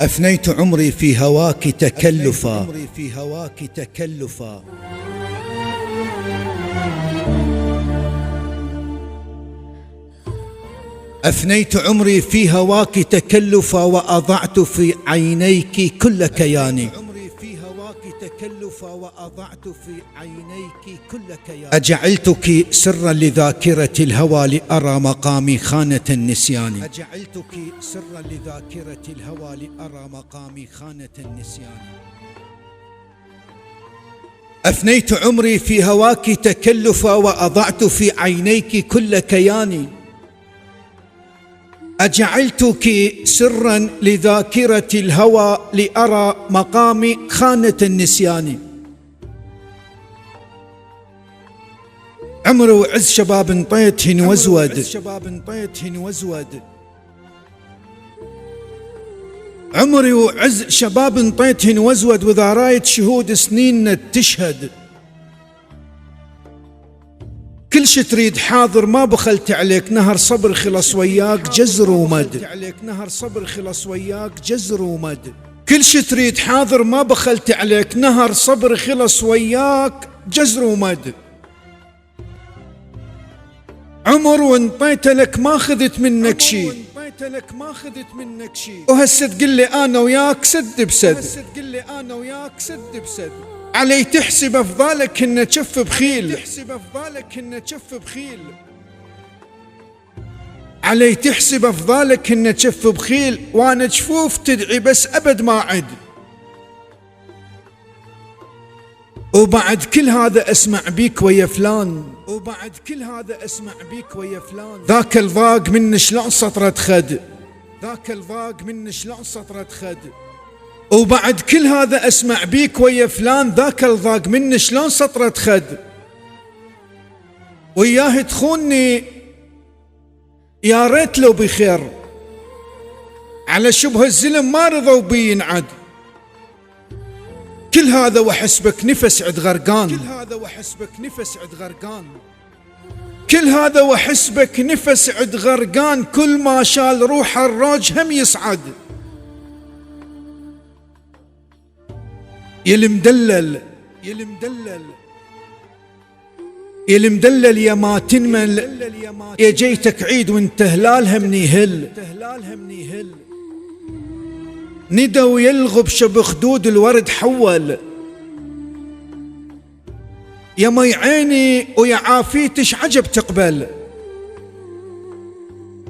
أفنيت عمري في هواك تكلفا. أفنيت عمري في هواك تكلفا وأضعت في عينيك كل كياني. أجعلتك سرا لذاكرة الهوى لأرى مقامي خانة النسيان. أفنيت عمري في هواك تكلفا وأضعت في عينيك كل كياني. أجعلتك سرا لذاكرة الهوى لأرى مقامي خانة النسيان. عمري وعز شباب انطيتهن وزود، عمري وعز شباب انطيتهن وزود، وإذا رايت شهود سنيننا تشهد. كل شي تريد حاضر ما بخلت عليك، نهر صبر خلص وياك جزر ومد. كل شي تريد حاضر ما بخلت عليك، نهر صبر خلص وياك جزر ومد. عمر وانطيت لك ما خذت منك شي، وهسه تقول لي انا وياك سد بسد. علي تحسب افضالك انه جف بخيل، علي تحسب افضالك انه جف بخيل، وانا جفوف تدعي بس ابد ما عد. وبعد كل هذا اسمع بيك ويا فلان، ذاك الضاق من شلون سطرة خد، وبعد كل هذا اسمع بيك ويا فلان، ذاك الضاق من شلون سطرة خد. وياه تخوني يا ريت لو بخير، على شبه الزلم ما رضوا بي ينعد. كل هذا وحسبك نفس عد غرقان، كل هذا وحسبك نفس عد غرقان، كل ما شال روح الروج هم يصعد. يا المدلل يا ما تنمل، يا جيتك عيد وانت هلالها منيهل. ندى ويلغب شب خدود الورد حول، يا مي عيني ويا عافيتش عجب تقبل.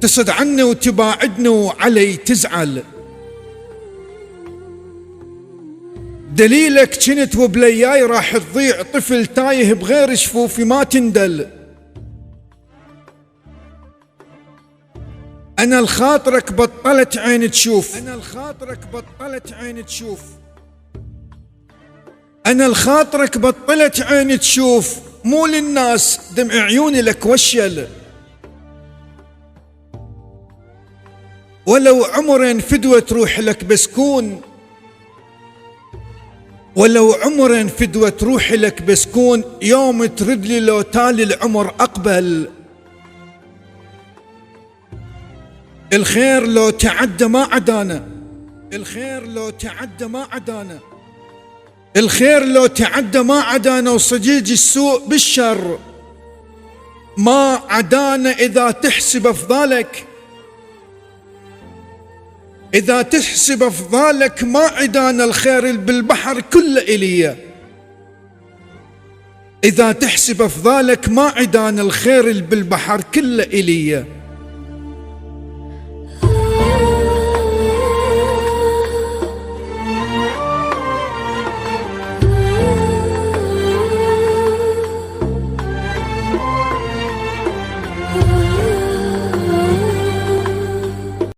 تصد عني وتباعدني وعلي تزعل، دليلك جنت وبلياي راح تضيع، طفل تايه بغير شفوفي ما تندل. أنا الخاطرك بطلت عين تشوف، أنا الخاطرك بطلت عين تشوف، مو للناس دمع عيوني لك وشل. ولو عمر فدوة تروح لك بسكون، ولو عمر فدوة تروح لك بسكون، يوم ترد لي لو تالي العمر أقبل. الخير لو تعدى ما عدانا، الخير لو تعدى ما عدانا، وصديق السوء بالشر ما عدانا. إذا تحسب أفضالك، إذا تحسب أفضالك ما عدانا، الخير بالبحر كله إليه. إذا تحسب أفضالك ما عدانا، الخير بالبحر كله إليه.